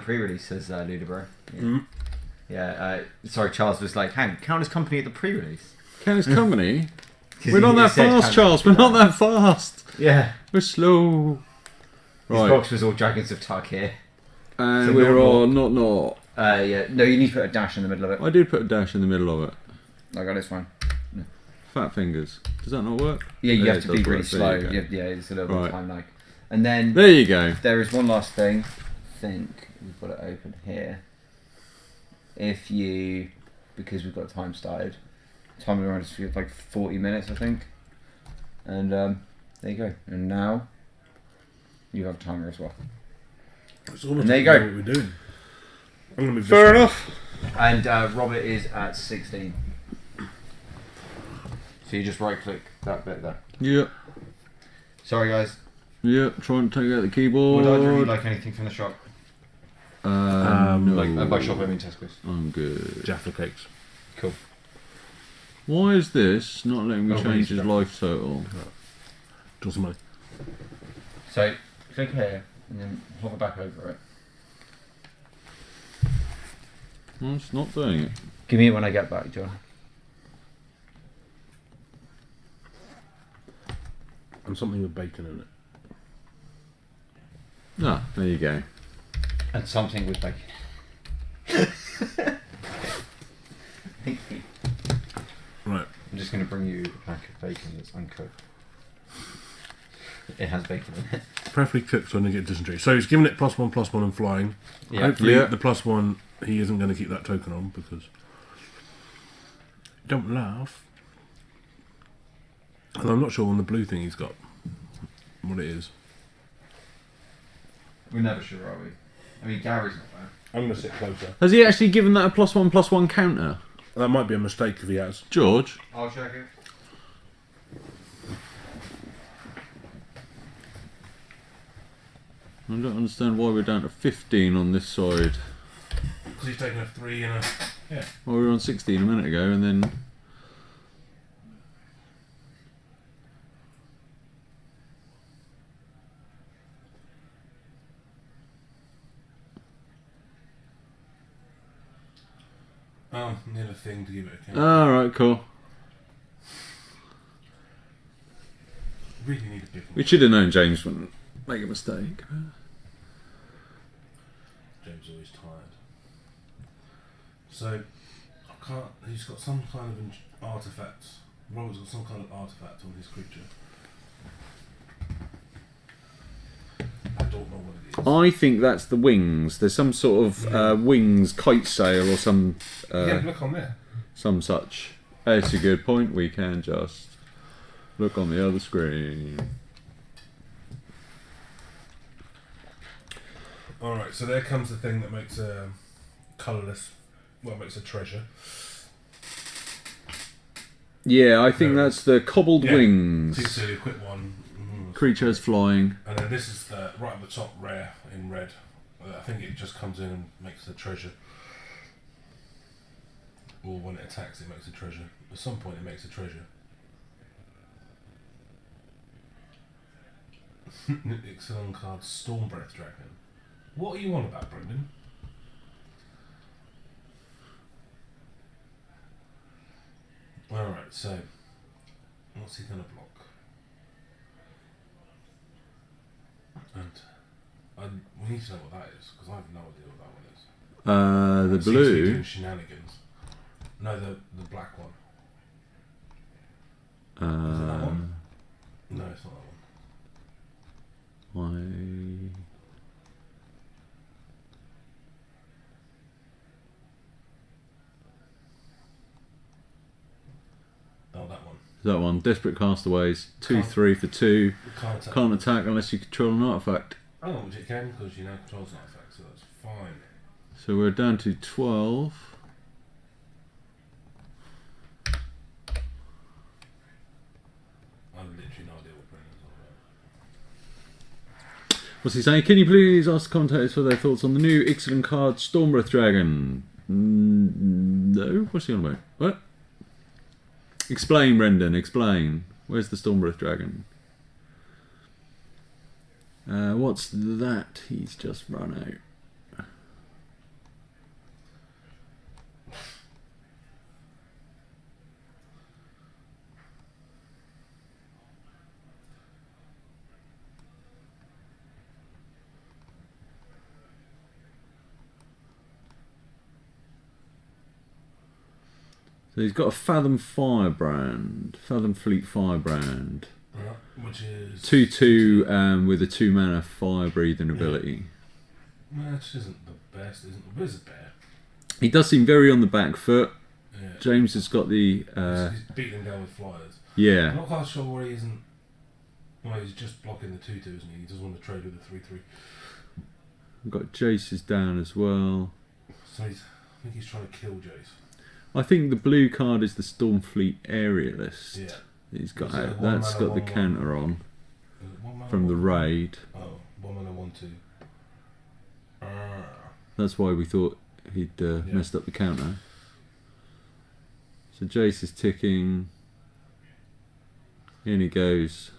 pre-release, says Ludibro. Yeah. Sorry, Charles was like, hang, count as company at the pre-release. Count as company? We're not that fast, Charles. We're not that fast. Yeah. We're slow. Right. This box was all Dragons of Tuck here. And so we're on not. Yeah. No, you need to put a dash in the middle of it. I did put a dash in the middle of it. I got it, it's fine. No. Fat fingers. Does that not work? Yeah, you have to be really slow. Yeah, it's a little bit time like. And then there you go. There is one last thing. I think we've got it open here. If you, because we've got time started, time around is like 40 minutes, I think. And there you go. And now you have a timer as well. And there you go. What we're doing. I'm gonna move Fair enough. And Robert is at 16. So you just right click that bit there. Yep. Sorry guys. Yep, trying to take out the keyboard. Would either of you like anything from the shop? No. Like by shop I mean Tesco's. I'm good. Jaffa cakes. Cool. Why is this not letting me change his life total? Draw some money. So click here and then hover back over it. Well, it's not doing it. Give me it when I get back, John. And something with bacon in it. Ah, there you go. And something with bacon. Thank you. Right. I'm just going to bring you a pack of bacon that's uncooked. It has bacon in it. Preferably cooked so I don't get dysentery. So he's giving it +1/+1 and flying. Yeah. Hopefully the +1 he isn't going to keep that token on because... Don't laugh. And I'm not sure on the blue thing he's got what it is. We're never sure, are we? I mean, Gary's not bad. I'm going to sit closer. Has he actually given that a +1/+1 counter? That might be a mistake if he has. George? I'll check it. I don't understand why we're down to 15 on this side. Because he's taking a 3 and a... Yeah. Well, we were on 16 a minute ago and then... Oh, need a thing to give it a count. Alright, cool. Really need a big one. We should have known James wouldn't make a mistake. James is always tired. So, I can't... He's got some kind of artefact. Robert's got some kind of artefact on his creature. I don't know what it is. I think that's the wings. There's some sort of wings kite sail or some look on there. some such. That's a good point. We can just look on the other screen. Alright, so there comes the thing that makes a colourless... Well, makes a treasure. Yeah, I think that's the cobbled wings. So you equip one. Creatures flying. And then this is the right at the top, rare in red. I think it just comes in and makes the treasure. Or when it attacks, it makes a treasure. At some point, it makes a treasure. Ixalan card, Stormbreath Dragon. What are you on about, Brendan? Alright, so what's he going to block? And we need to know what that is, because I have no idea what that one is. The It seems to be blue. doing shenanigans. No, the black one. Is it that one? No, it's not that one. Why? Oh, that one. That one. Desperate Castaways. 2/3 for 2. Can't attack. Can't attack unless you control an artifact. Oh, which it can, because you now controls an artifact, so that's fine. So we're down to 12. I have literally no idea what Brendan's on about. What's he saying? Can you please ask the commentators for their thoughts on the new Ixalan card Stormbreath Dragon? No? What's he on about? What? Explain, Brendan, explain. Where's the Stormbreath Dragon? What's that? He's just run out. So he's got a Fathom Firebrand, Fathom Fleet Firebrand. Which is 2/2 with a 2-mana fire breathing ability. Which isn't the best, isn't it? But it's a bear. He does seem very on the back foot. Yeah. James has got the. He's beating him down with flyers. Yeah. I'm not quite sure why he isn't. Well, he's just blocking the 2/2, isn't he? He doesn't want to trade with the 3/3. We've got Jace's down as well. So I think he's trying to kill Jace. I think the blue card is the Stormfleet Aerialist. Yeah. He's got Is it that's one got the mana, counter on Is it 1 mana, from the 1? raid. Oh, 1 mana, 1/2. That's why we thought he'd messed up the counter. So Jace is ticking. In he goes.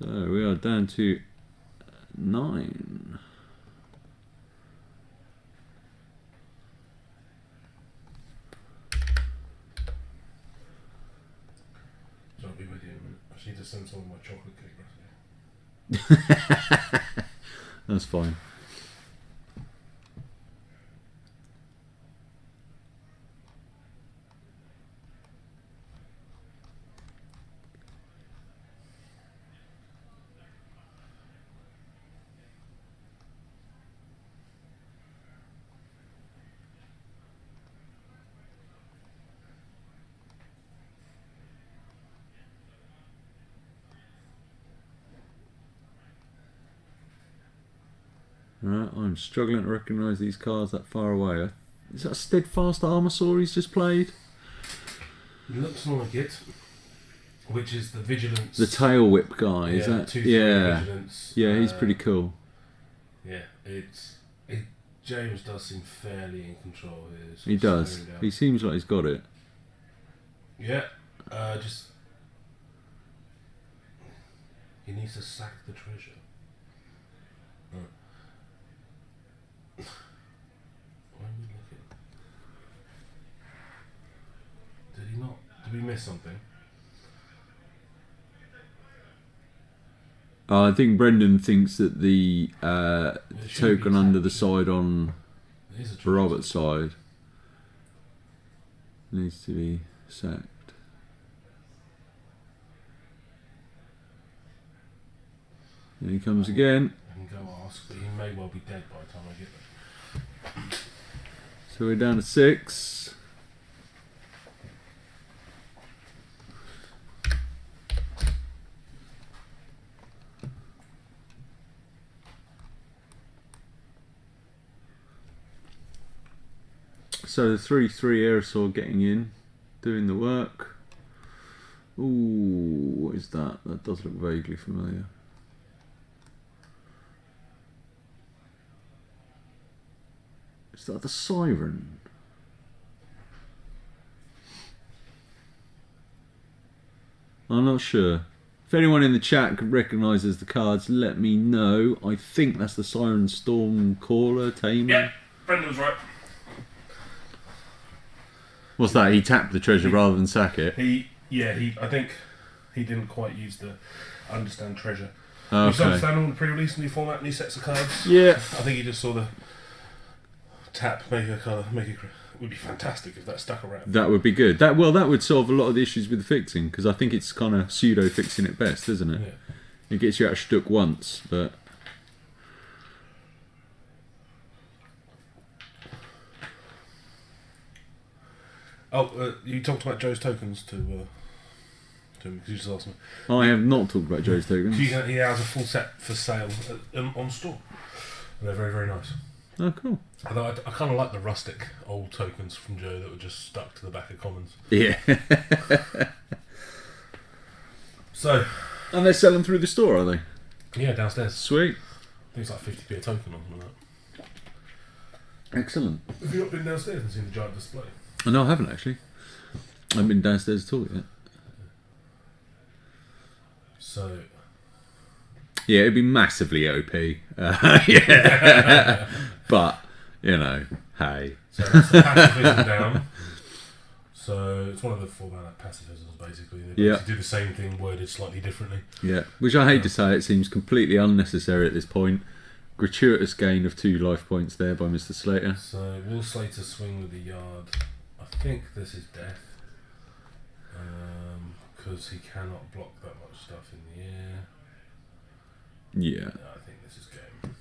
So we are down to 9. So I'll be with you in a minute. I just need to send some of my chocolate cake recipe. That's fine. Right, I'm struggling to recognise these cards that far away. Is that a Steadfast Armasaur he's just played? It looks like it. Which is the Vigilance. The Tail Whip guy, is that? 2/3 Yeah. Vigilance. Yeah, he's pretty cool. Yeah, James does seem fairly in control here. He does. Staring down. He seems like he's got it. Yeah, just. He needs to sack the treasure. Why are we looking? Did he not? Did we miss something? I think Brendan thinks that the should token be under the sacked. side on It is a treasure. Robert's side needs to be sacked. Here he comes again. I can go ask, but he may well be dead by the time I get there. So we're down to 6. So the 3/3 Aerosaur getting in, doing the work. Ooh, what is that? That does look vaguely familiar. Is that the Siren? I'm not sure. If anyone in the chat recognises the cards, let me know. I think that's the Siren Storm Caller, Tamer. Yeah, Brendan's right. What's that? He tapped the treasure rather than sack it? I think he didn't quite use the understand treasure. Okay. You saw understand on the pre-release new format, new sets of cards. Yeah. I think he just saw the tap, make a colour, make it. It would be fantastic if that stuck around. That would be good. That would solve a lot of the issues with the fixing, because I think it's kind of pseudo fixing at best, isn't it? Yeah. It gets you out of Stuck once, but You talked about Joe's tokens to me because you just asked me. I have not talked about Joe's tokens. He has a full set for sale on store. And they're very, very nice. Oh, cool. Although I kind of like the rustic old tokens from Joe that were just stuck to the back of Commons. Yeah. So, And they're selling through the store, are they? yeah, downstairs. Sweet. I think it's like 50p a token or something like that. Excellent. Have you not been downstairs and seen the giant display? No, I haven't actually. I haven't been downstairs at all yet. So, Yeah, it'd be massively OP. Yeah. But, you know, hey. so that's the pacifism down. So it's one of the 4-mana pacifisms, basically. They Yeah. basically do the same thing, worded slightly differently. Yeah, which I hate to say, it seems completely unnecessary at this point. Gratuitous gain of 2 life points there by Mr. Slater. So will Slater swing with the yard? I think this is death. Because he cannot block that much stuff in the air. Yeah. No, I think this is game.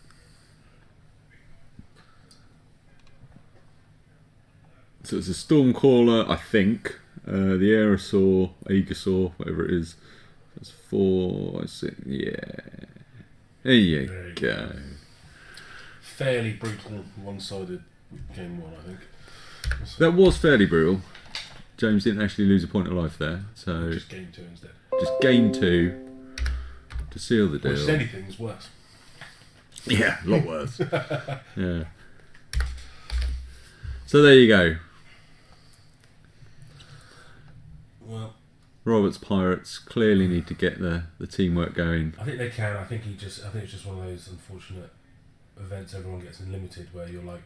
So it's a Stormcaller, I think. The Aerosaur, Aegosaur, whatever it is. That's 4, 6, yeah. There you There you go. Fairly brutal, one-sided game 1, I think. That was fairly brutal. James didn't actually lose a point of life there, so Just game 2 instead. just game 2 to seal the deal. Which, if anything, is worse. Yeah, a lot worse. Yeah. So there you go. Well, Robert's Pirates clearly need to get the teamwork going. I think they can. I think it's just one of those unfortunate events everyone gets in limited where you're like,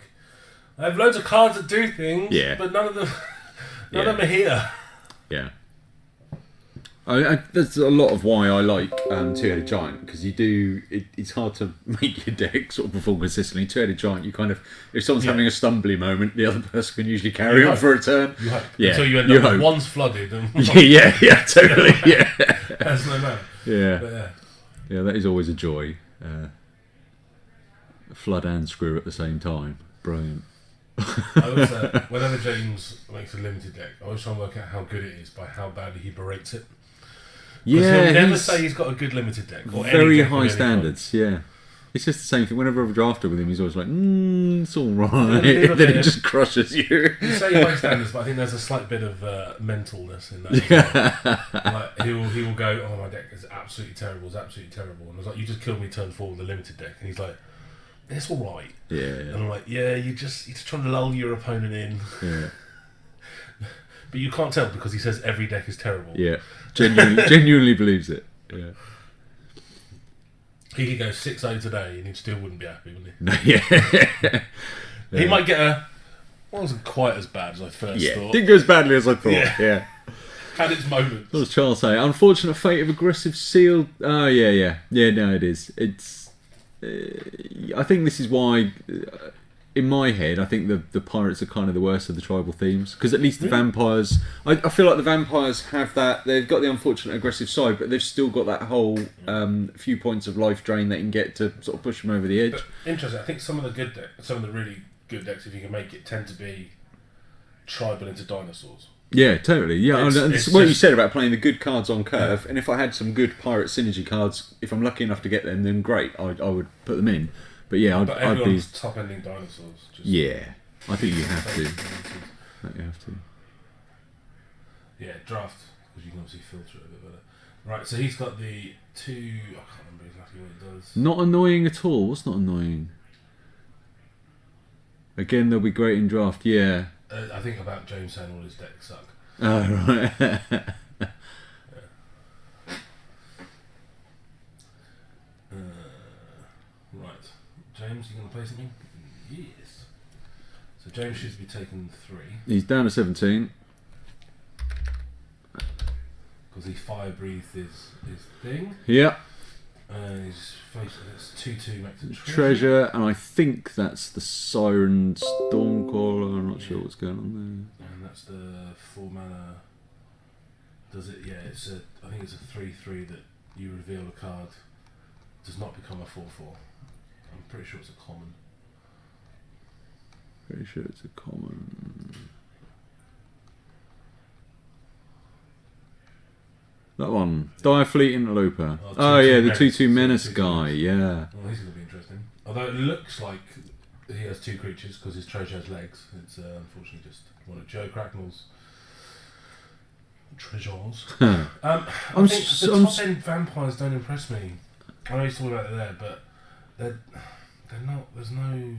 I have loads of cards that do things, Yeah. but none of them are here. Yeah. That's a lot of why I like Two-Headed Giant, because it's hard to make your deck sort of perform consistently. Two-Headed Giant, you kind of, if someone's having a stumbly moment, the other person can usually carry You on hope. for a turn. You hope. Yeah, Until you end you up with hope. one's flooded and yeah, totally, yeah. that's no matter. Yeah, But yeah, that is always a joy. Flood and screw at the same time. Brilliant. I always, whenever James makes a limited deck, I always try and work out how good it is by how badly he berates it. Yeah, he'll never he's say he's got a good limited deck. Or any very deck of high any standards. Yeah, it's just the same thing. Whenever I've drafted with him, he's always like, "It's all right." Yeah, Then it just crushes you. kind. You say high standards, but I think there's a slight bit of mentalness in that. Like he will go, "Oh, my deck is absolutely terrible. It's absolutely terrible." And I was like, "You just killed me turn 4 with a limited deck," and he's like, "It's all right." Yeah, And I'm like, "Yeah, you're just trying to lull your opponent in." yeah, But you can't tell because he says every deck is terrible. yeah. Genuinely believes it. Yeah, He could go 6-0 today and he still wouldn't be happy, would he? no, yeah. He might get a... Well, it wasn't quite as bad as I first thought. Didn't go as badly as I thought. Yeah. Yeah. Had its moments. What does Charles say? Unfortunate fate of aggressive seal. Oh yeah. No, it is. It's. I think this is why, in my head, I think the pirates are kind of the worst of the tribal themes, because at least the vampires. I feel like the vampires have that. They've got the unfortunate aggressive side, but they've still got that whole few points of life drain they can get to sort of push them over the edge. But interesting. I think some of the really good decks, if you can make it, tend to be tribal into dinosaurs. Yeah, totally. Yeah, It's what you just- said about playing the good cards on curve, and if I had some good pirate synergy cards, if I'm lucky enough to get them, then great, I would put them in. But yeah, But I'd be. everyone's top-ending dinosaurs. Just Yeah, I think you have to. basic I abilities. think you have to. Yeah, draft, because you can obviously filter it a bit better. Right, so he's got the 2... I can't remember exactly what it does. Not annoying at all. What's not annoying? Again, they'll be great in draft. Yeah. I think about James saying all his decks suck. Oh right. Right. James, you going to play something? Yes. So James should be taking 3, He's down to 17. because he fire breathed his thing. Yeah. And he's facing it's 2/2 makes a treasure. Treasure, and I think that's the Siren Stormcaller. I'm not sure what's going on And that's the 4 mana. Does it? Yeah, I think it's a 3/3 that you reveal a card does not become a 4/4. I'm pretty sure it's a common. there. Pretty sure it's a common. That one. Direfleet Interloper. Oh, Oh, yeah, 2/2 the 2/2 menace. menace guy, yeah. Well, he's going to be interesting. Although it looks like he has 2 creatures because his treasure has legs. It's unfortunately just one of Joe Cracknell's treasures. I I'm think s- the I'm top end vampires don't impress me. I know he's talking about it there, but they're not. There's no.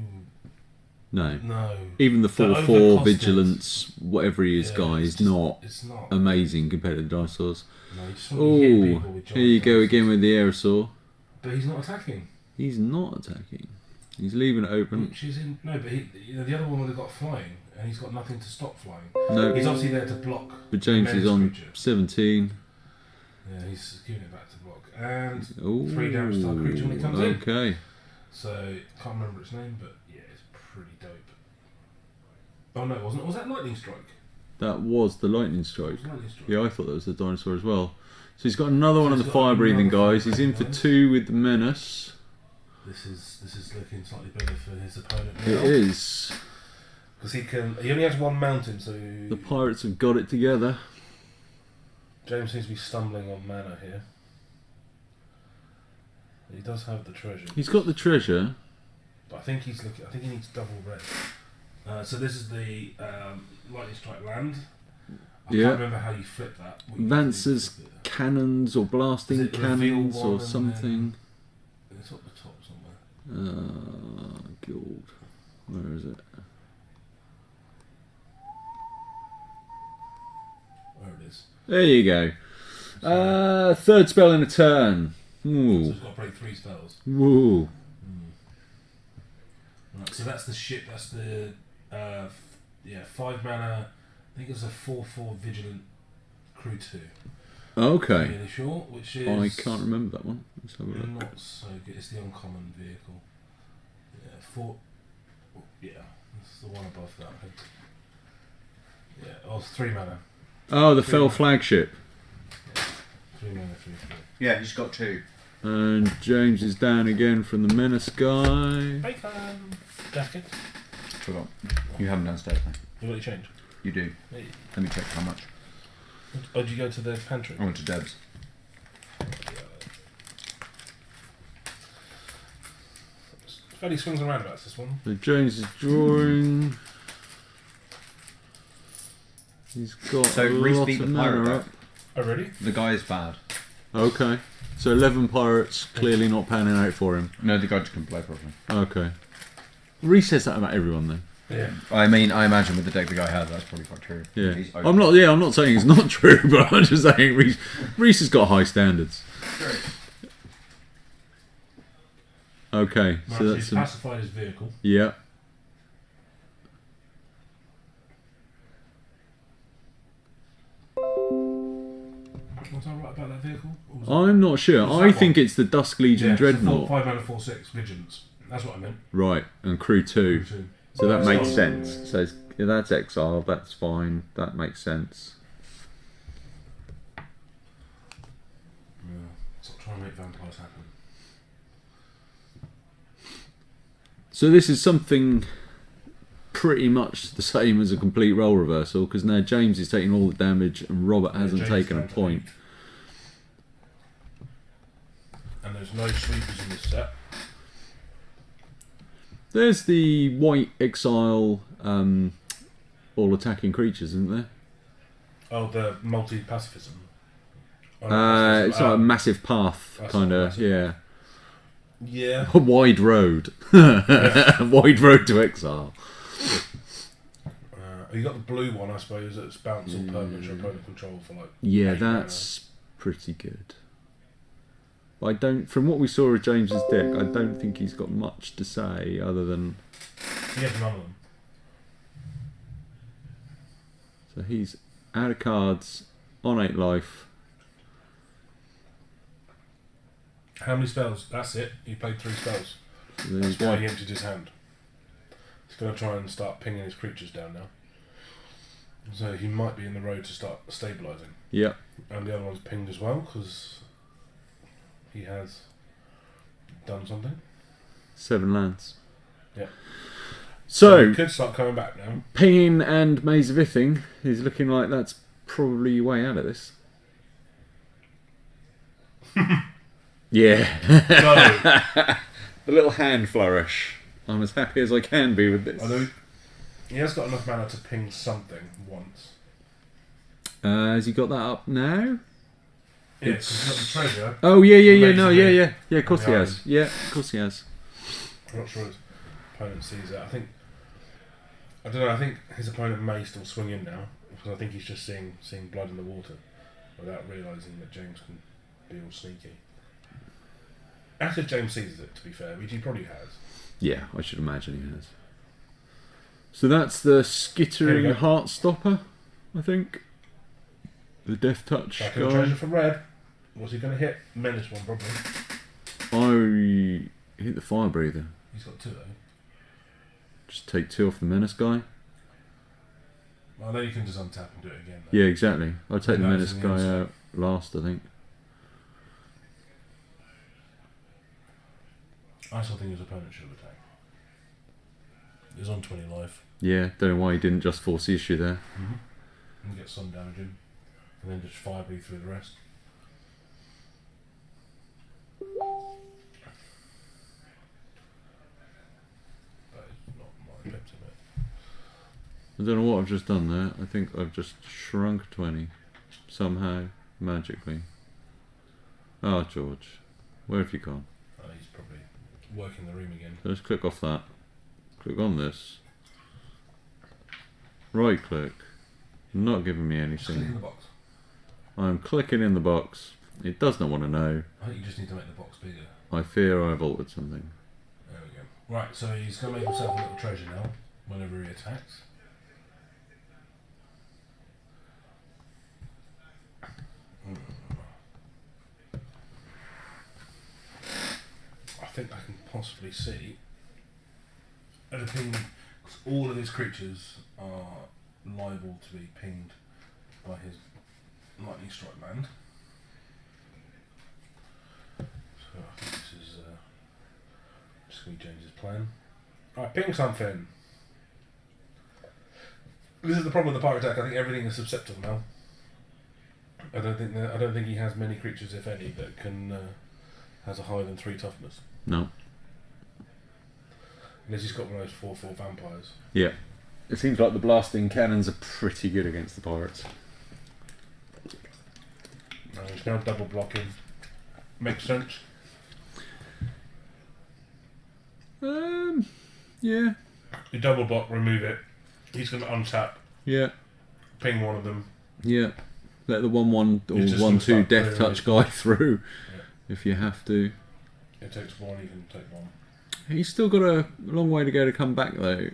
Even the They're 4/4 overcosted. vigilance, whatever he is, Yeah, guy, it's is just- not It's not. amazing compared to the dinosaurs. No, you just want to hit Oh, people with here you giant go dinosaurs. again with the Aerosaur. But he's not attacking. He's not attacking. He's leaving it open. Which is in... No, but the other one would have got flying, and he's got nothing to stop flying. No. He's obviously there to block. But James is on 17. Yeah, he's giving it back to block. And Ooh, 3 damage to our creature when it comes in. Okay. So, can't remember its name, but yeah, it's pretty dope. Oh no, it wasn't. Was that Lightning Strike? That was the lightning strike. Lightning Strike. Yeah, I thought that was the dinosaur as well. So he's got another one of the he's got fire-breathing another guys. He's in for fire-breathing 2 with the menace. This is looking slightly better for his opponent It now. is. Because he only has one mountain, so... The pirates have got it together. James seems to be stumbling on mana here. He does have the treasure. He's got the treasure. But I think he's looking. I think he needs double red. So this is the Lightning Strike land. I Yeah. can't remember how you flip that. What you Vance's flip it. cannons or blasting Is it reveal cannons one or and something. It's up the top somewhere. Guild. Where is it? Where it is. There you go. Third spell in a turn. So Ooh. it's got to break 3 spells. Ooh. Right, so that's the ship. That's the 5 mana. I think it's a 4/4 Vigilant Crew 2. Okay. Really short, which is I can't remember that one. Let's have a look. not so good. It's the uncommon vehicle. Yeah, 4. Yeah, that's the one above that. I think. Yeah, oh, it's 3 mana. Oh, the 3 fell mana. flagship. 3 mana, 3/4. Yeah, he's got 2. And James is down again from the menace guy. Bacon! Jacket. Forgot. You haven't done state. You got your change? You do. Hey. Let me check how much. Oh, did you go to the pantry? I went to Deb's. Fairly swings and roundabouts, this one. So James is drawing. He's got So a Reese lot beat of the pirate mana back. up. Oh, really? The guy is bad. Okay. So 11 pirates clearly not panning out for him. No, the guy just couldn't play properly. Okay. Reese says that about everyone then. Yeah. I mean, I imagine with the deck the guy has, that's probably quite true. Yeah. He's I'm not saying it's not true, but I'm just saying Reese has got high standards. Okay. Right, So so that's he's some, pacified his vehicle. yeah. Was I right about that vehicle? Or was I'm not sure. Was I that think one? it's the Dusk Legion yeah, Dreadnought. 5 mana, 4/6 Vigilance. That's what I meant. Right, and Crew 2. Two. So that makes So- sense. So yeah, that's exile, that's fine. That makes sense. Yeah. Stop trying to make vampires happen. So this is something pretty much the same as a complete role reversal, because now James is taking all the damage and Robert hasn't James taken a down to point. 8. And there's no sweepers in this set. There's the white exile all attacking creatures, isn't there? Oh, the multi-pacifism. Oh, It's like a massive path, that's kind not of, massive. yeah. Yeah. A wide road. A wide road to exile. You got the blue one, I suppose, that's bounce and permanent your opponent control for like. Yeah, 8 mana. that's pretty good. But I don't, from what we saw of James's deck, I don't think he's got much to say other than. He has none of them. So he's out of cards, on 8 life. How many spells? That's it. He played 3 spells. So there you That's why go. he emptied his hand. He's going to try and start pinging his creatures down now. So he might be in the road to start stabilising. Yeah. And the other one's pinged as well because he has done something. 7 lands. Yeah. So, he could start coming back now. pinging and Maze of Ithing is looking like that's probably your way out of this. Yeah. So, The little hand flourish. I'm as happy as I can be with this. although he has got enough mana to ping something once. Has he got that up now? Yeah, 'cause he's got the treasure. Oh, yeah, Maze no, of yeah, Ith yeah. Yeah, of course he on the has. Yeah, of course he has. I'm not sure his opponent sees that. I don't know. I think his opponent may still swing in now because I think he's just seeing blood in the water without realising that James can be all sneaky. As if James sees it, to be fair, which he probably has. Yeah, I should imagine he has. So that's the skittering Heartstopper, I think. The Death Touch Back guy. in treasure for red. What's he going to hit? Menace one, probably. I hit the Fire Breather. He's got 2 though. Just take 2 off the Menace guy. Well, then you can just untap and do it again. Yeah, exactly. I'll take the No, Menace it's in the guy inside. out last, I think. I still think his opponent should have attacked. He was on 20 life. Yeah, don't know why he didn't just force the issue there. And get some damage in. And then just fire breathe through the rest. That is not my pips of it. I don't know what I've just done there. I think I've just shrunk 20. Somehow. Magically. Ah, George. Where have you gone? He's probably working the room again. So let's click off that. Click on this. Right click. Not giving me Just click in anything. the box. I'm clicking in the box. It does not want to know. I think you just need to make the box bigger. I fear I've altered something. There we go. Right, so he's going to make himself a little treasure now, whenever he attacks. I think I can possibly see at a ping, 'cause all of his creatures are liable to be pinged by his lightning strike land. So I think this is just going to be James's plan. Alright, ping something. This is the problem with the pirate deck. I think everything is susceptible now. I don't think he has many creatures, if any, that can has a higher than 3 toughness. No. Unless he's got one of those 4/4 vampires. Yeah. It seems like the blasting cannons are pretty good against the pirates. He's now double blocking. Makes sense. Yeah. You double block, remove it. He's going to untap, Yeah. ping one of them. Yeah. Let the 1/1 or He's just 1/2 gonna start Death clearing Touch guy through. Yeah. If you have to. It takes one, you can take one. He's still got a long way to go to come back though.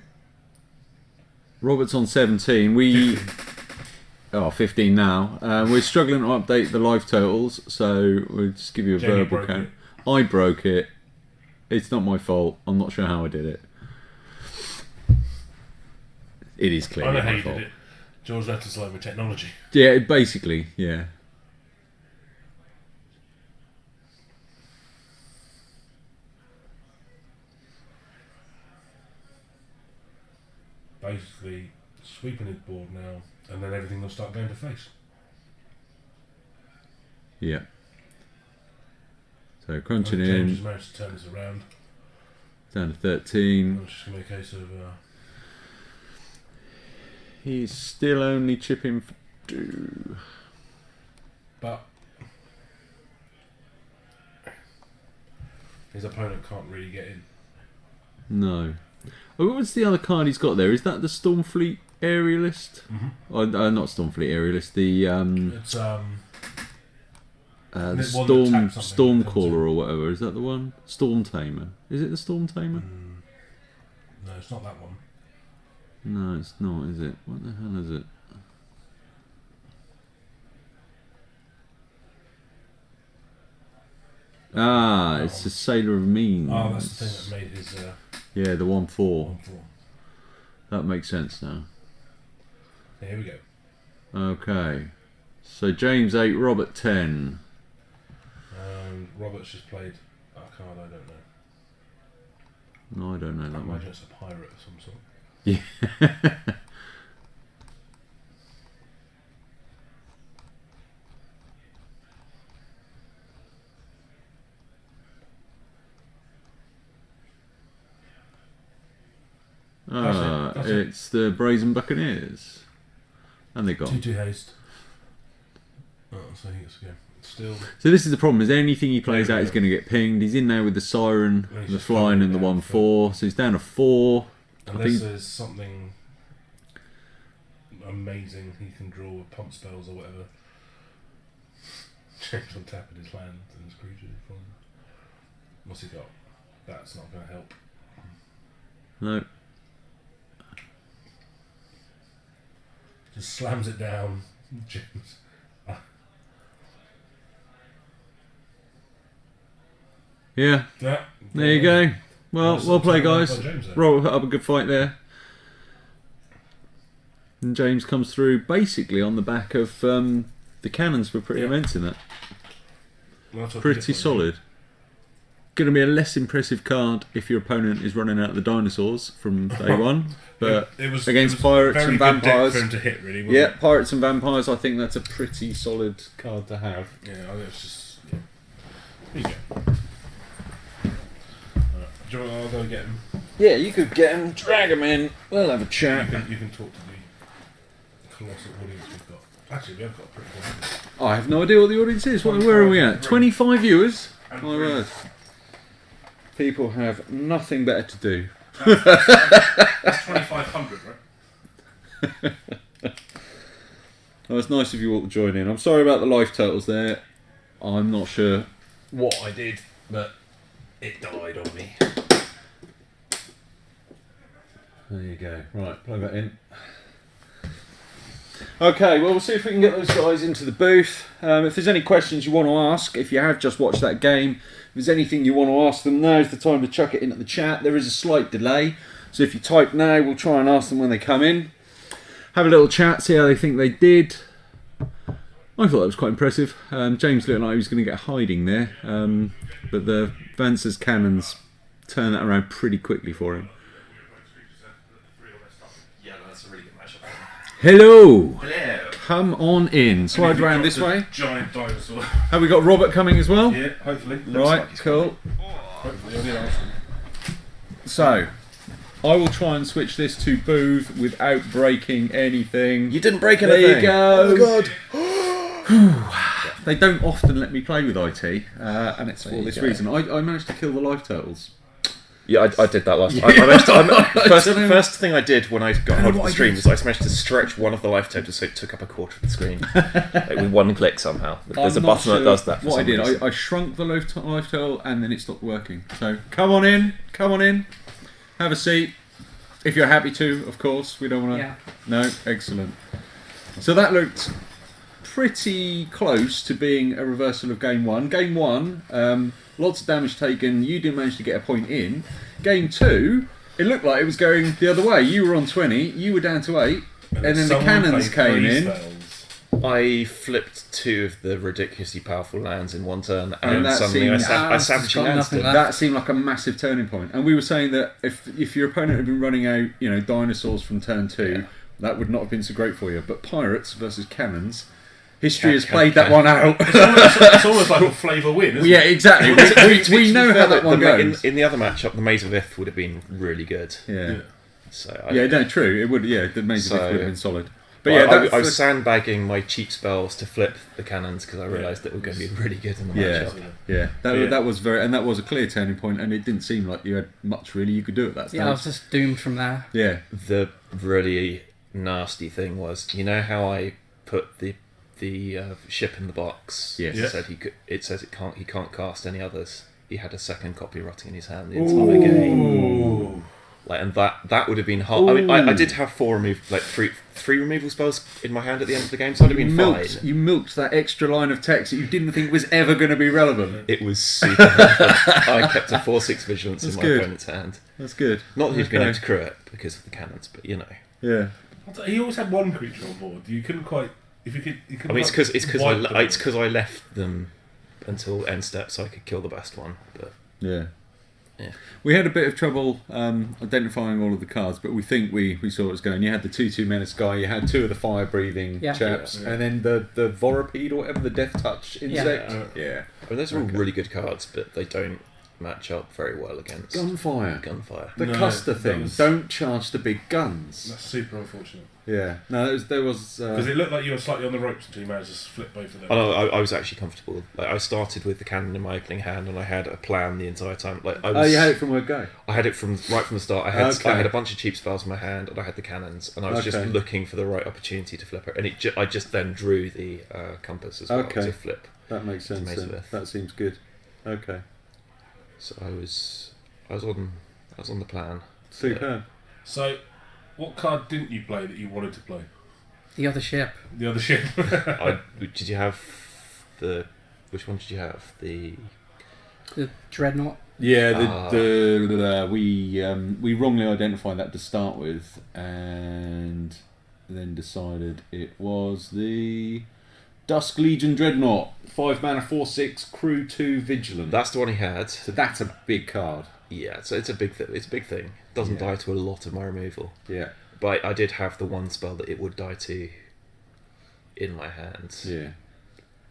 Robert's on 17. 15 now. We're struggling to update the life totals, so we'll just give you a Jamie verbal broke count. it. I broke it. It's not my fault. I'm not sure how I did it. It is I clearly know how my you fault. did it. George left us alone with technology. Yeah, basically, yeah. Basically, sweeping his board now, and then everything will start going to face. Yeah. So crunching James in, has managed to turn this around. down to 13. It's just going to be a case of... He's still only chipping for 2. but his opponent can't really get in. No. Oh, what's the other card he's got there? Is that the Stormfleet Aerialist? Oh, not Stormfleet Aerialist. The It's the one that Storm attacks something. Stormcaller or whatever. Is that the one? Storm Tamer. Is it the Storm Tamer? No, it's not that one. No, it's not. Is it? What the hell is it? Ah, it's the Sailor of Means. Oh, that's the thing that made his Yeah, the 1/4. 1/4. That makes sense now. Here we go. Okay. So James 8, Robert 10. Robert's just played a card I don't know. No, I don't know I that one. imagine it's a pirate of some sort. Yeah. That's it. It's the Brazen Buccaneers. And they're gone. 2/2 haste. Oh, so he gets to go. Still, So this is the problem, is anything he plays out is going to get pinged. He's in there with the Siren, Well, he's the just Flying throwing and the it down 1/4. So he's down to 4. unless think- there's something amazing, he can draw with pump spells or whatever. James on tapping his land and his creatures. What's he got? That's not going to help. No. Just slams it down. James. Yeah. Yeah. There you go. Well, Nice well played, little guys. turn by James there. Roll up a good fight there. And James comes through basically on the back of the cannons were pretty immense in that. Well, that's what Pretty different, solid. Going to be a less impressive card if your opponent is running out the dinosaurs from day one. But It was against it was pirates very and good deck vampires, for him to hit, really. Wasn't yeah, it? pirates and vampires, I think that's a pretty solid card to have. Yeah, I think it's just. Yeah. There you go. Alright, do you want I'll go get him? Yeah, you could get him, drag him in, we'll have a chat. You can talk to the colossal audience we've got. Actually, we have got a pretty good audience. I have no idea what the audience is. Where are we at? 25 viewers? And My three. word. People have nothing better to do. That's 2,500, right? Oh, it's nice of you all to join in. I'm sorry about the life totals there. I'm not sure what I did, but it died on me. There you go. Right, plug that in. Okay, well, we'll see if we can get those guys into the booth. If there's any questions you want to ask, if you have just watched that game, if there's anything you want to ask them, now's the time to chuck it into the chat. There is a slight delay, so if you type now, we'll try and ask them when they come in. Have a little chat, see how they think they did. I thought that was quite impressive. James looked like he was going to get hiding there, but the Vance's cannons turned that around pretty quickly for him. Yeah, that's a really good matchup. Hello! Hello. Come on in. Slide round this way. Giant dinosaur. Have we got Robert coming as well? Yeah, hopefully. Right, cool. Hopefully, I did ask him. So, I will try and switch this to booth without breaking anything. You didn't break There anything. you go. Oh god. They don't often let me play with IT, and it's for you this go. reason. I managed to kill the life turtles. Yeah, I did that last. Yeah. I managed to, don't know. first thing I did when I got hold of what the I stream did. was I managed to stretch one of the life totals so it took up a quarter of the screen like with one click somehow. There's I'm a not button that sure does that. For What I some did, reason. I shrunk the life turtle and then it stopped working. So come on in, have a seat. If you're happy to, of course. We don't want to. Yeah. No, excellent. So that looked pretty close to being a reversal of game one. Game one, lots of damage taken. You didn't manage to get a point in. Game two, it looked like it was going the other way. You were on 20, you were down to 8, and then the someone cannons played came three in. spells. I flipped two of the ridiculously powerful lands in one turn, And and that suddenly I, seemed- I it's savagely got lanced nothing it. left. That seemed like a massive turning point. And we were saying that if your opponent had been running out, dinosaurs from turn 2, that would not have been so great for you. But pirates versus cannons, history has played that one out. It's almost like a flavour win, isn't Yeah, it? exactly. We know how that one goes. In the other matchup, the Maze of Ith would have been really good. Yeah. So Yeah, no, true. It would. Yeah, the main So- would have been solid. But Well, yeah, I that's was sandbagging my cheap spells to flip the cannons because I realised that we were going to be really good in the yeah, matchup. yeah. That, Yeah. that was very, and that was a clear turning point, and it didn't seem like you had much really you could do at that stage. Yeah, I was just doomed from there. Yeah, The really nasty thing was, you know how I put the ship in the box? Yes. It Yeah. said it says he can't cast any others. He had a second copy rotting in his hand the entire game. Ooh. And that would have been hard. I mean, I did have three removal spells in my hand at the end of the game, so I'd have been fine. You milked that extra line of text that you didn't think was ever going to be relevant. It was super helpful. I kept a 4/6 vigilance That's in my good. opponent's hand. That's good. Not that he'd been Okay. able to crew it because of the cannons, but you know. Yeah. He always had one creature on board. You couldn't quite. If you could. You I mean, it's because wipe them. I left them until end step so I could kill the best one. But Yeah. Yeah. We had a bit of trouble identifying all of the cards, but we think we saw what was going on. You had the 2/2 Menace guy, you had 2 of the fire-breathing Yeah. chaps, Yeah. and then the Vorapede or whatever, the Death Touch insect. Yeah. I mean, those are all Okay. really good cards, but they don't match up very well against Gunfire. Gunfire. The No, Custer that thing. was- Don't charge the big guns. That's super unfortunate. Yeah. No, there was. Because it looked like you were slightly on the ropes until you managed to flip both of them. Oh, no, I was actually comfortable. Like, I started with the cannon in my opening hand, and I had a plan the entire time. Like I was, you had it from word go. I had it from right from the start. I had Okay. I had a bunch of cheap spells in my hand, and I had the cannons, and I was just Okay. looking for the right opportunity to flip it. And I just then drew the compass as well Okay. to flip. That makes sense. Maze Then. of Ith. That seems good. Okay. So I was on the plan. Superb. So, what card didn't you play that you wanted to play? The other ship. The other ship. Did you have the? Which one did you have? The Dreadnought. Yeah, we wrongly identified that to start with, and then decided it was the Dusk Legion Dreadnought. 5 mana, 4/6, crew 2, vigilant. That's the one he had. So that's a big card. Yeah, so it's a big thing. It's a big thing. Doesn't die to a lot of my removal. Yeah. But I did have the one spell that it would die to in my hands. Yeah.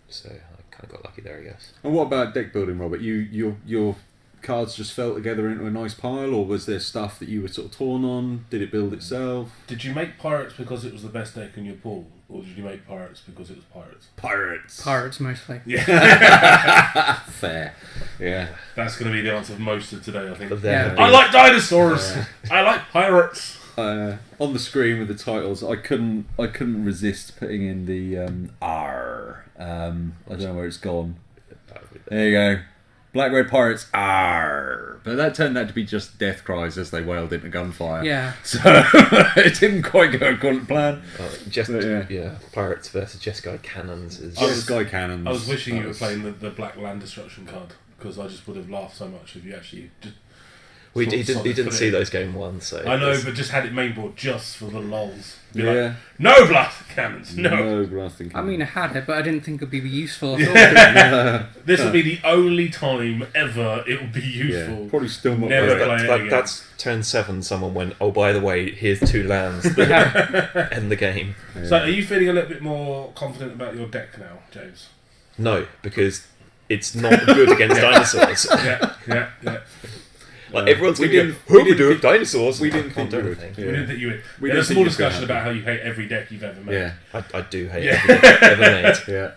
So I kind of got lucky there, I guess. And what about deck building, Robert? Your cards just fell together into a nice pile, or was there stuff that you were sort of torn on? Did it build itself? Did you make Pirates because it was the best deck in your pool? Or did you make Pirates because it was Pirates? Pirates, mostly. Yeah. Fair. Yeah. That's going to be the answer of most of today, I think. But there have I been- like dinosaurs! I like pirates! On the screen with the titles, I couldn't resist putting in the R. I don't know where it's gone. There you go. Black Red Pirates R. But that turned out to be just death cries as they wailed into gunfire. Yeah. So it didn't quite go according to plan. Pirates versus Jeskai Cannons is Just Sky Cannons. I was wishing you were playing the Black Land Destruction card, because I just would have laughed so much if you actually just... He sort didn't of see put it- those game one, so I know, but just had it mainboard just for the lols. Be Yeah. like, no blast cannons, no! No blasting I cannons. mean, I had it, but I didn't think it'd be useful at all. This will be the only time ever it will be useful. Probably still not. Never very- play it again. that's turn 7. Someone went, oh, by the way, here's 2 lands that end the game. So are you feeling a little bit more confident about your deck now, James? No, because it's not good against dinosaurs. Yeah. Like everyone's We going to didn't- go, who we would do didn't it? Dinosaurs. we I didn't can't think do we would. anything. We didn't think you would. We We had a didn't think small you were discussion gonna about how you hate every deck you've ever made. Yeah. I do hate Yeah. every deck I've ever made. Yeah.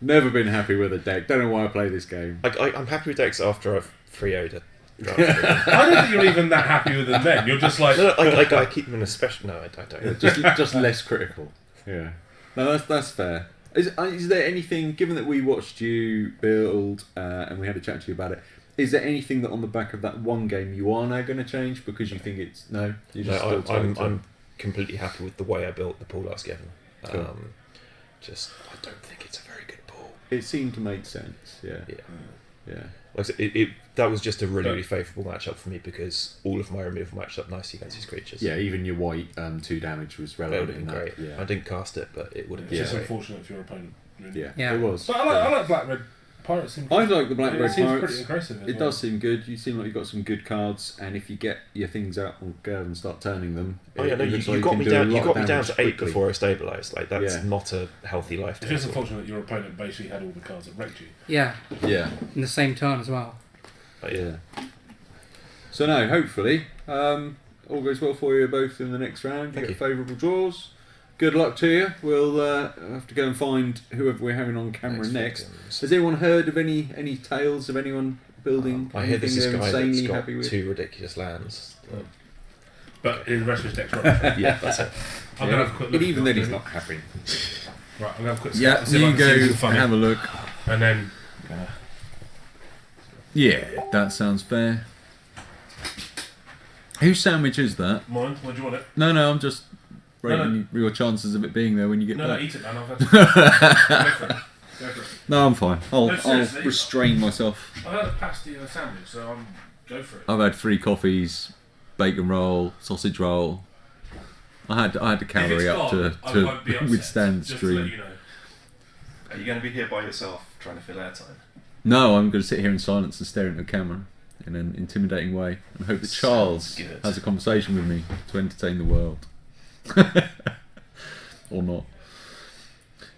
Never been happy with a deck. Don't know why I play this game. I'm happy with decks after I've 3-0'd it. I don't think you're even that happy with them then. You're just like... No, I keep them in a special... No, I don't. Just less critical. Yeah. No, that's fair. Is there anything, given that we watched you build and we had a chat to you about it, is there anything that on the back of that one game you are now going to change because you think it's no? You're just No, still I'm completely happy with the way I built the pool last game. Cool. I don't think it's a very good pool. It seemed to make sense. Yeah. Yeah. Yeah. Like I said, that was just a really favourable matchup for me because all of my removal matched up nicely against these creatures. Yeah. Even your white 2 damage was That would relevant have in been that. great. Yeah. I didn't cast it, but it would have It's been just great. unfortunate for your opponent. Really. Yeah. Yeah. It was. But I like Black Red Pirates. I like the Black It Red seems Pirates. pretty aggressive as It well. does seem good. You seem like you've got some good cards, and if you get your things out on curve and start turning them, Oh yeah, no, it you looks like got can me do a down. lot You of got me down damage to 8 quickly. before I stabilised. Like that's Yeah. not a healthy life. It's just total. unfortunate that your opponent basically had all the cards that wrecked you. Yeah, Yeah. in the same turn as well. But Yeah. So no, hopefully, all goes well for you both in the next round. You Thank get you. favourable draws. Good luck to you. We'll have to go and find whoever we're having on camera next. victims. Has anyone heard of any tales of anyone building? I hear there's this anything guy they're that's insanely got happy with? 2 ridiculous lands. But the rest of his deck's rubbish. Yeah, that's it. I'm going to have a quick look. And even then, he's not happy. Right, I'm going to have a quick Yeah, scan, see if I you can see go anything funny. have a look. And then... Yeah, that sounds fair. Whose sandwich is that? Mine? What do you want it? No, I'm just rating No, your chances of it being there when you get No, back. eat it, man. I've had to... Go for it. Go for it. No, I'm fine. I'll seriously. restrain myself. I've had a pasty and a sandwich, so go for it. I've had 3 coffees, bacon roll, sausage roll. I had to If it's calorie up gone, I to won't be upset, withstand the just to let stream. you know. Are you going to be here by yourself trying to fill airtime? No, I'm going to sit here in silence and stare into the camera in an intimidating way and hope that Charles Sounds good. has a conversation with me to entertain the world. Or not.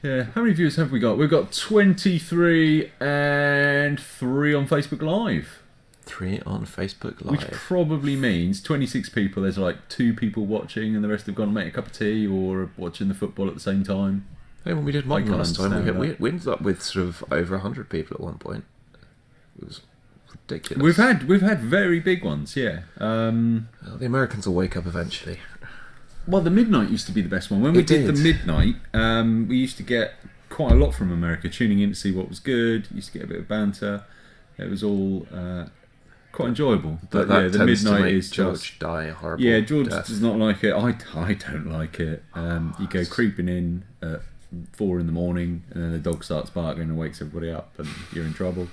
Yeah, how many views have we got? We've got 23 and 3 on Facebook Live. 3 on Facebook Live. Which probably means 26 people, there's like 2 people watching and the rest have gone to make a cup of tea or are watching the football at the same time. Hey, when we did mine can't last time, understand we ended up with sort of over 100 people at one point. It was ridiculous. We've had very big ones, yeah. Well, the Americans will wake up eventually. Well, the midnight used to be the best one. When we It did the did. midnight, we used to get quite a lot from America tuning in to see what was good. Used to get a bit of banter. It was all quite enjoyable. But But that yeah, the tends to midnight make is George just. die a horrible Yeah, George death. does not like it. I don't like it. You go creeping in at 4 in the morning, and then the dog starts barking and wakes everybody up, and you're in trouble.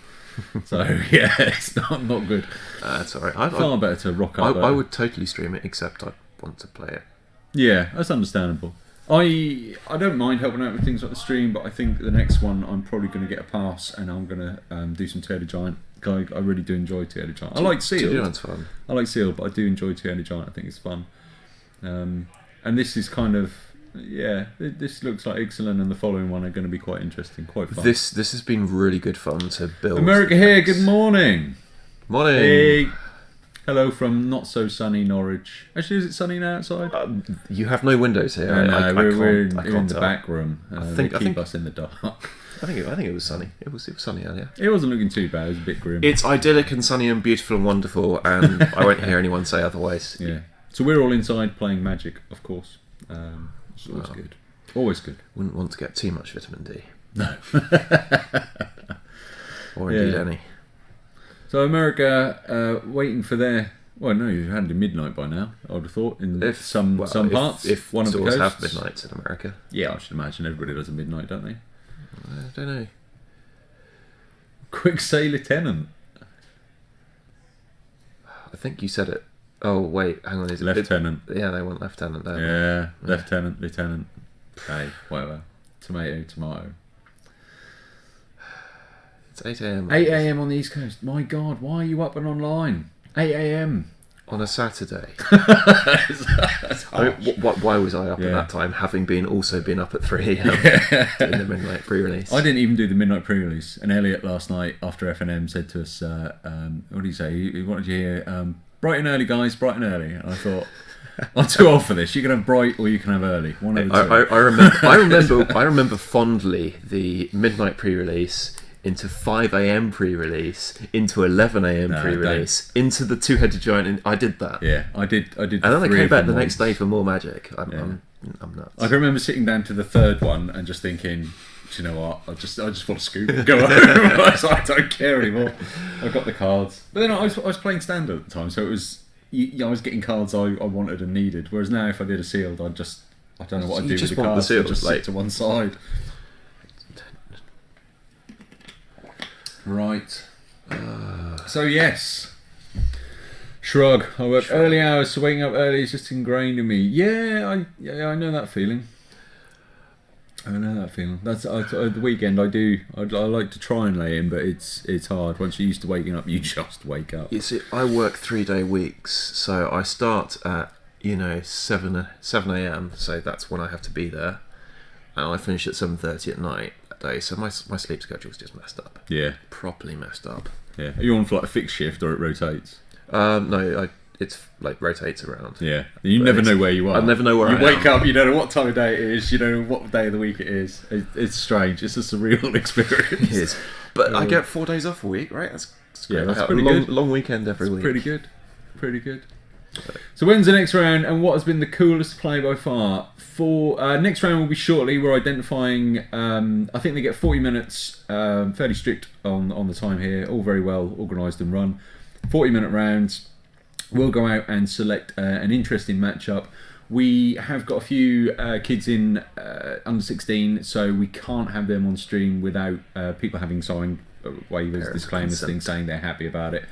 So yeah, it's not good. That's alright. Far better to rock up. I would totally stream it, except I want to play it. Yeah, that's understandable. I don't mind helping out with things like the stream, but I think the next one I'm probably going to get a pass, and I'm going to do some Two-Headed Giant. I really do enjoy Two-Headed Giant. I like Seal. Two-Headed Giant's fun. I like Seal, but I do enjoy Two-Headed Giant. I think it's fun. And this is kind of this looks like Ixalan and the following one are going to be quite interesting, quite fun. This has been really good fun to build. America here. Good morning. Morning. Hey. Hello from not so sunny Norwich. Actually, is it sunny now outside? You have no windows here. No, we're in the tell. back room. think- They I keep think- us in the dark. I think it was sunny. It was sunny earlier. It wasn't looking too bad. It was a bit grim. It's idyllic and sunny and beautiful and wonderful, and I won't hear anyone say otherwise. Yeah. So we're all inside playing Magic, of course. It's always Well. good. Always good. Wouldn't want to get too much vitamin D. No. Or indeed Yeah. any. So America, waiting for their. Well, no, you had it midnight by now. I would have thought in some parts. If one of the stores coasts. have midnights in America. Yeah, I should imagine everybody does a midnight, don't they? I don't know. Quick say, Lieutenant. I think you said it. Oh wait, hang on. Is it Lieutenant. Yeah, they want lieutenant there. Yeah, Lieutenant, Lieutenant. Hey, whatever. Tomato, tomato. It's 8 a.m. 8 a.m. on the East Coast. My God, why are you up and online? 8 a.m. on a Saturday. That's Why was I up Yeah. at that time, having also been up at 3 a.m. doing the midnight pre-release? I didn't even do the midnight pre-release. And Elliot last night after FNM said to us, "What did he say? He wanted you here bright and early, guys, bright and early." And I thought, I'm too old for this. You can have bright or you can have early. One of the two. I remember fondly the midnight pre-release into 5 a.m. pre-release into 11 a.m. No, pre-release into the Two-Headed Giant. And I did that. Yeah, I did. And then I came back the next day for more Magic. I'm nuts. I can remember sitting down to the third one and just thinking, do you know what? I just want to scoop and go home. I don't care anymore. I've got the cards. But then I was playing standard at the time, so it was I was getting cards I wanted and needed. Whereas now, if I did a sealed, I don't know what I'd You do with just the want the cards. sealed, I'd just like- sit to one side. Right. So yes. Shrug. I work early hours, so waking up early is just ingrained in me. Yeah, I know that feeling. That's the weekend. I like to try and lay in, but it's hard. Once you're used to waking up, you just wake up. You see, I work 3-day weeks, so I start at 7 a.m. So that's when I have to be there, and I finish at 7:30 at night that day. So my sleep schedule's just messed up. Yeah, Properly messed up. yeah. Are you on for like a fixed shift or it rotates? No, it's like rotates around. Yeah, you But never it's- know where you are. I never know where you I wake am. up. You don't know what time of day it is. You don't know what day of the week it is. It's strange. It's a surreal experience. It is. But I get 4 days off a week, right? That's Yeah, great. that's I have pretty a good. long weekend every week. Pretty good. Pretty good. So when's the next round, and what has been the coolest play by far? For next round will be shortly. We're identifying. I think they get 40 minutes. Fairly strict on the time here. All very well organised and run. 40-minute rounds. We'll go out and select an interesting matchup. We have got a few kids in under 16, so we can't have them on stream without people having signed waivers, Parents' disclaimers, consent. things saying they're happy about it.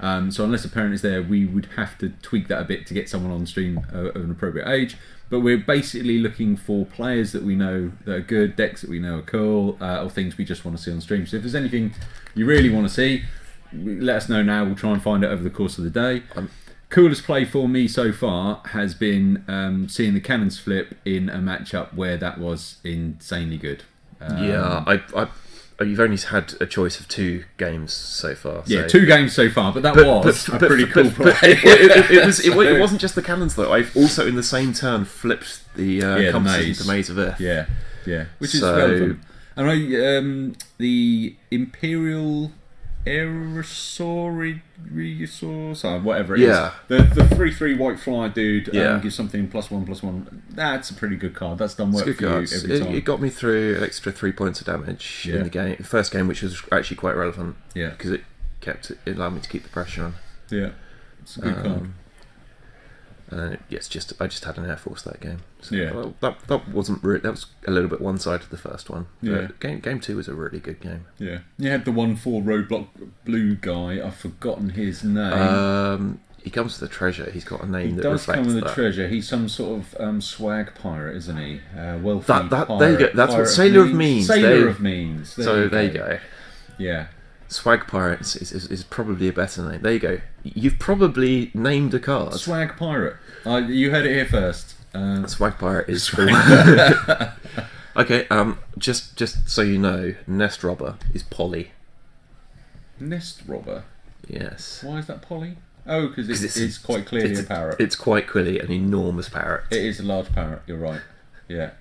So unless a parent is there, we would have to tweak that a bit to get someone on stream of an appropriate age. But we're basically looking for players that we know that are good, decks that we know are cool, or things we just want to see on stream. So if there's anything you really want to see, let us know now. We'll try and find it over the course of the day. Coolest play for me so far has been seeing the cannons flip in a matchup where that was insanely good. You've only had a choice of 2 games so far. Yeah, so- 2 games so far, but that was a pretty cool play. it wasn't just the cannons though. I've also in the same turn flipped the compasses maze. into Maze of Earth. Yeah, which is So- relevant. And the Imperial Aerosaur, whatever it is. Yeah. The 3/3 white fly dude gives something +1/+1. That's a pretty good card. That's done It's work good for cards. you every time. It got me through an extra 3 points of damage in the game, the first game, which was actually quite relevant. Yeah. because it allowed me to keep the pressure on. Yeah, it's a good card. Yes, I just had an Air Force that game. So, Yeah. well, that wasn't really, that was a little bit one-sided the first one. Yeah. Game 2 was a really good game. Yeah, you had the 1/4 roadblock blue guy. I've forgotten his name. He comes with a treasure. He's got a name He that does reflects come with a that. treasure. He's some sort of swag pirate, isn't he? Wealthy That- pirate. there you go. That's what Pirate Sailor of Means. Sailor of Means. There you go. Yeah. Swag Pirates is probably a better name. There you go. You've probably named a card. Swag pirate. You heard it here first. Swag Pirate is cool. Okay, just so you know, Nest Robber is Polly. Nest robber. Yes. Why is that Polly? Oh, because 'Cause it's quite clearly a parrot. It's quite clearly an enormous parrot. It is a large parrot. You're right. Yeah.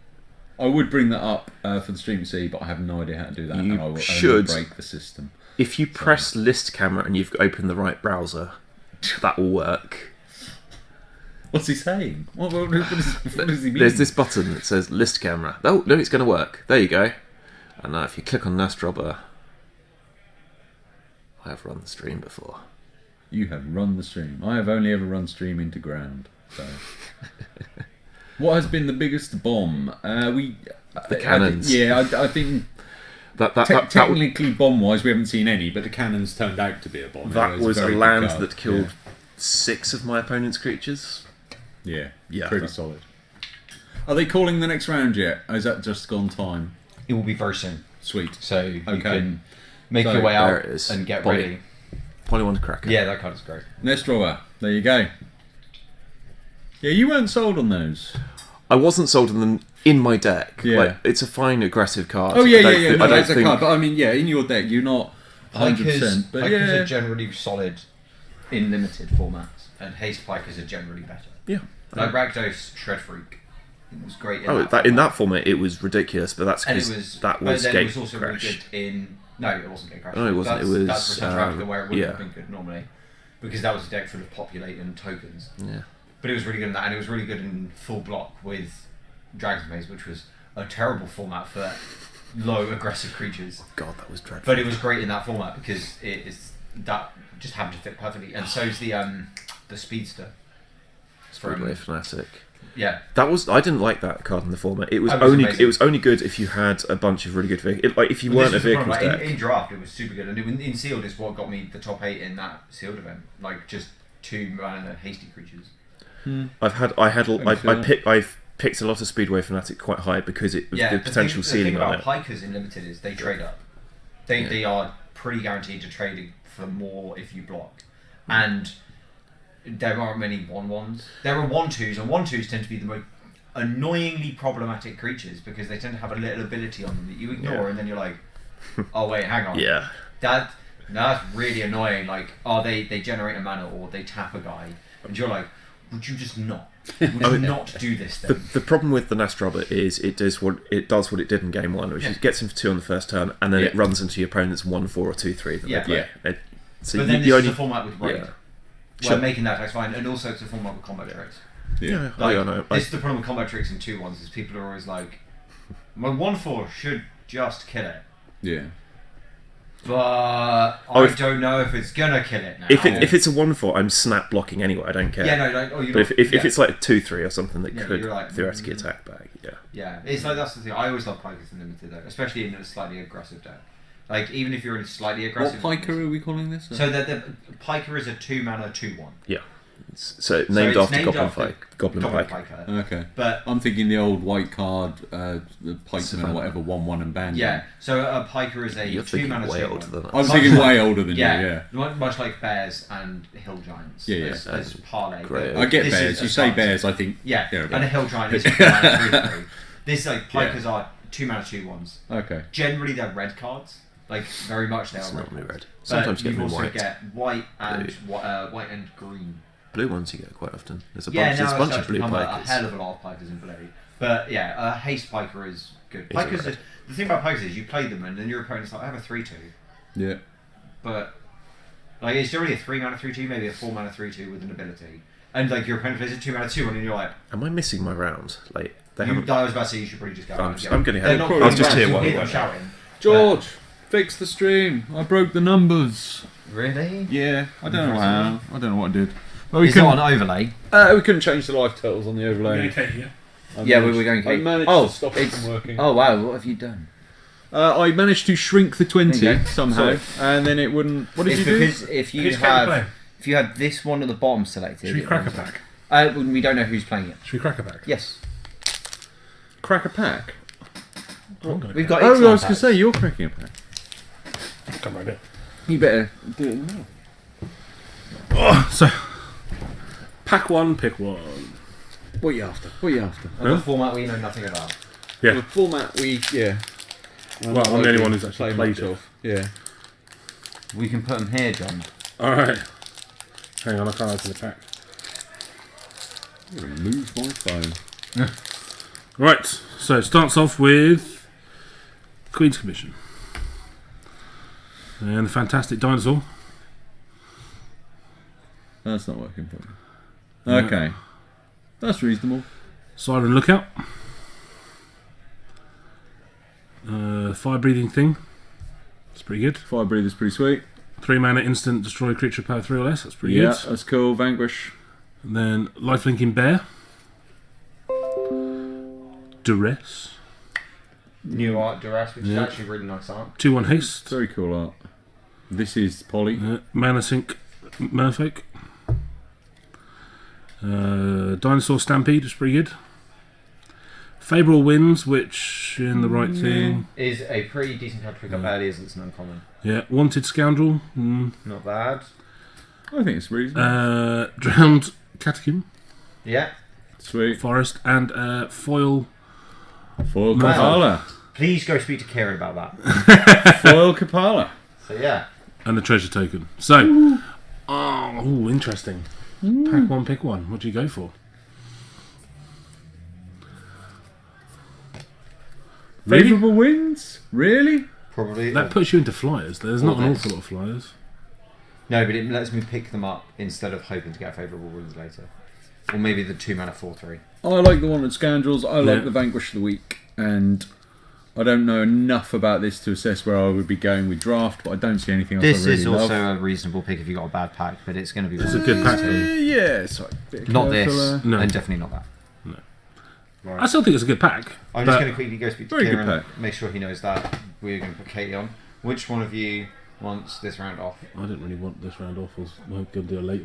I would bring that up for the stream to see, but I have no idea how to do that. You and I will should. only break the system. If you press list camera and you've opened the right browser, that will work. What's he saying? What does he mean? There's this button that says list camera. Oh, no, it's going to work. There you go. And now if you click on Nest Robber, I have run the stream before. You have run the stream. I have only ever run stream into ground. So, what has been the biggest bomb? The cannons. I think technically bomb-wise, we haven't seen any, but the cannons turned out to be a bomb. that was a very good land card. that killed 6 of my opponent's creatures. Yeah, Yeah. pretty solid. Are they calling the next round yet? Or is that just gone time? It will be very soon, Sweet. so you Okay. can make So, your way there out it is. and get Polly. ready. Polyone Cracker. Yeah, that card is great. Nest Robber. There you go. Yeah, you weren't sold on those. I wasn't sold on them in my deck. Yeah. Like, it's a fine aggressive card. Oh yeah, I don't yeah. thi- No, I don't that's a think card. But I mean, yeah, in your deck, you're not 100%. But Pikers yeah, are generally solid in limited formats, and Haste Pikers are generally better. Yeah. Like Rakdos Shred Freak, it was great. In that format it was ridiculous, but that's and it because was that was but then it Gate was also Crash. really good in. No, it wasn't Gate Crash. No, it wasn't. That's, It was, that's Return to Ravnica, where it wouldn't yeah. have been good normally, because that was a deck full of populating tokens. Yeah. But it was really good in that, and it was really good in full block with Dragon's Maze, which was a terrible format for low aggressive creatures. God, that was dreadful. But it was great in that format because it is that just happened to fit perfectly, and so's the Speedster. Speedway Fanatic. Yeah, I didn't like that card in the format. It was That was only amazing. it was only good if you had a bunch of really good vehicles. Like if you But weren't a this was the vehicles problem, deck. in draft, it was super good, and in sealed is what got me the top 8 in that sealed event. Like just 2 hasty creatures. I've picked a lot of Speedway Fanatic quite high because it was the potential ceiling the on thing it. about Pikers in limited is they trade up. They are pretty guaranteed to trade for more if you block, and there aren't many 1/1s. There are 1/2s, and 1/2s tend to be the most annoyingly problematic creatures because they tend to have a little ability on them that you ignore, Yeah. and then you're like, oh wait, hang on, Yeah. that's really annoying. Like, they generate a mana or they tap a guy, and you're like, would you just not? Would you not do this then? The problem with the Nest Robber is it does what it did in game 1, which is gets him for 2 on the first turn, and then it runs into your opponent's 1/4 or 2/3 that they play. So But then you this only is a format with raid. yeah. Well, making that tax fine, and also it's a format with combat tricks. yeah. Like, I know. this is the problem with combat tricks in 2/1s is people are always like, my 1/4 should just kill it, Yeah. but Oh, I if- don't know if it's gonna kill it now. If it's a 1/4, I'm snap blocking anyway. I don't care. yeah, no, like, oh, you. But if it's like a 2/3 or something that Yeah, could you're like, theoretically attack back, yeah. yeah, it's like that's the thing. I always love Pikers in limited though, especially in a slightly aggressive deck. Like even if you're in a slightly What aggressive. piker are we calling this? So the Piker is a 2 mana 2/1. So named it's after named Goblin after Pike. Goblin Pike. Piker. Okay. But I'm thinking the old white card, the pikeman Savannah. or whatever, 1/1 and band. yeah, so a Piker is a You're 2 thinking mana way 2/1. older than I was us. thinking way older than you. Yeah. Much like bears and hill giants. Yeah, yeah. As parlay. Great. I get This bears. is You a say start. bears, I think. Yeah, Yeah, and a hill giant is 2 mana 3/3. This like pikers Yeah. are 2 mana 2/1s. Okay. Generally, they're red cards. Like very much, they are It's red. not really cards. red. Sometimes But you get them in also white. get white and Blue. white and green. Blue ones you get quite often. There's a Yeah, bunch, now there's a it's bunch of actually blue become a pikers. hell of a lot of pikers in blue. But yeah, a haste piker is good. Is it Pikers. red? The thing about pikers is you play them and then your opponent's like, I have a 3/2, Yeah. but like it's generally a 3 mana 3/2, maybe a 4 mana 3/2 with an ability, and like your opponent plays a 2 mana 2/1 and you're like, Am I missing my round? Like they I haven't. was about to say you should probably just go. I'm out and just- get I'm them. gonna They're head- not I was just really here bad, while you you hear them went. shouting. George, fix the stream. I broke the numbers. Really? Yeah, I don't know how. I don't know what I did. Well, we Is it couldn't. on overlay? We couldn't change the live totals on the overlay. Okay, yeah. Yeah, we were going. I managed Oh, to stop it it's- from working. Oh wow, what have you done? I managed to shrink the 20 There you go. somehow, Sorry. and then it wouldn't. What did It's you do? because if you Who's currently have if you had this one at the bottom selected, Should we it crack a runs pack? that. We don't know who's playing it. Should we crack a pack? Yes, Crack a pack. I'm gonna we've crack. got. Oh, I Ixalan was going to say you're cracking a pack. Come right here. You better do it now. Oh, so, pack one, pick one. What are you after? What are you after? A format we know nothing about. Yeah. The format Well, I'm the only one who's actually played it. Yeah. We can put them here, John. Alright. Hang on, I can't open the pack. Remove my phone. Right, so it starts off with Queen's Commission. And the Fantastic Dinosaur. That's not working for me. Okay. That's reasonable. Siren Lookout. Fire Breathing Thing. That's pretty good. Fire Breather's pretty sweet. 3 mana instant destroy creature power 3 or less. That's pretty Yeah, good. that's cool. Vanquish. And then Lifelinking Bear. Duress. New art duress, which is Yeah. actually really nice art. 2/1 haste. Very cool art. This is Polly. Mana Sink Merfolk. Dinosaur Stampede is pretty good. Favourable Winds, which in the right thing. Is a pretty decent card to pick up early as it's an uncommon. Yeah. Wanted Scoundrel. Not bad. I think it's reasonable. Drowned Catacomb. Yeah. Sweet. Forest. And Foil. Foil Wow. Kapala. Please go speak to Kieran about that. Foil Kapala. So yeah. And the Treasure Token. So. Oh, interesting. Pack one, pick one. What do you go for? Really? Favourable winds? Really? Probably. That puts you into flyers. There's not an Well, awful lot of flyers. No, but it lets me pick them up instead of hoping to get favourable wins later. Or maybe the 2 mana 4/3. I like the one with Scoundrels. I like Yeah. the Vanquish of the Week. And I don't know enough about this to assess where I would be going with draft, but I don't see anything else This I really is love. also a reasonable pick if you got a bad pack, but it's going to be It's a good pack. Yeah, sorry. not this, No. and definitely not that. I still think it's a good pack. I'm but just going to quickly go speak to Very good Kieran, pack. make sure he knows that we're going to put Katie on. Which one of you wants this round off? I didn't really want this round off. We're going to do a late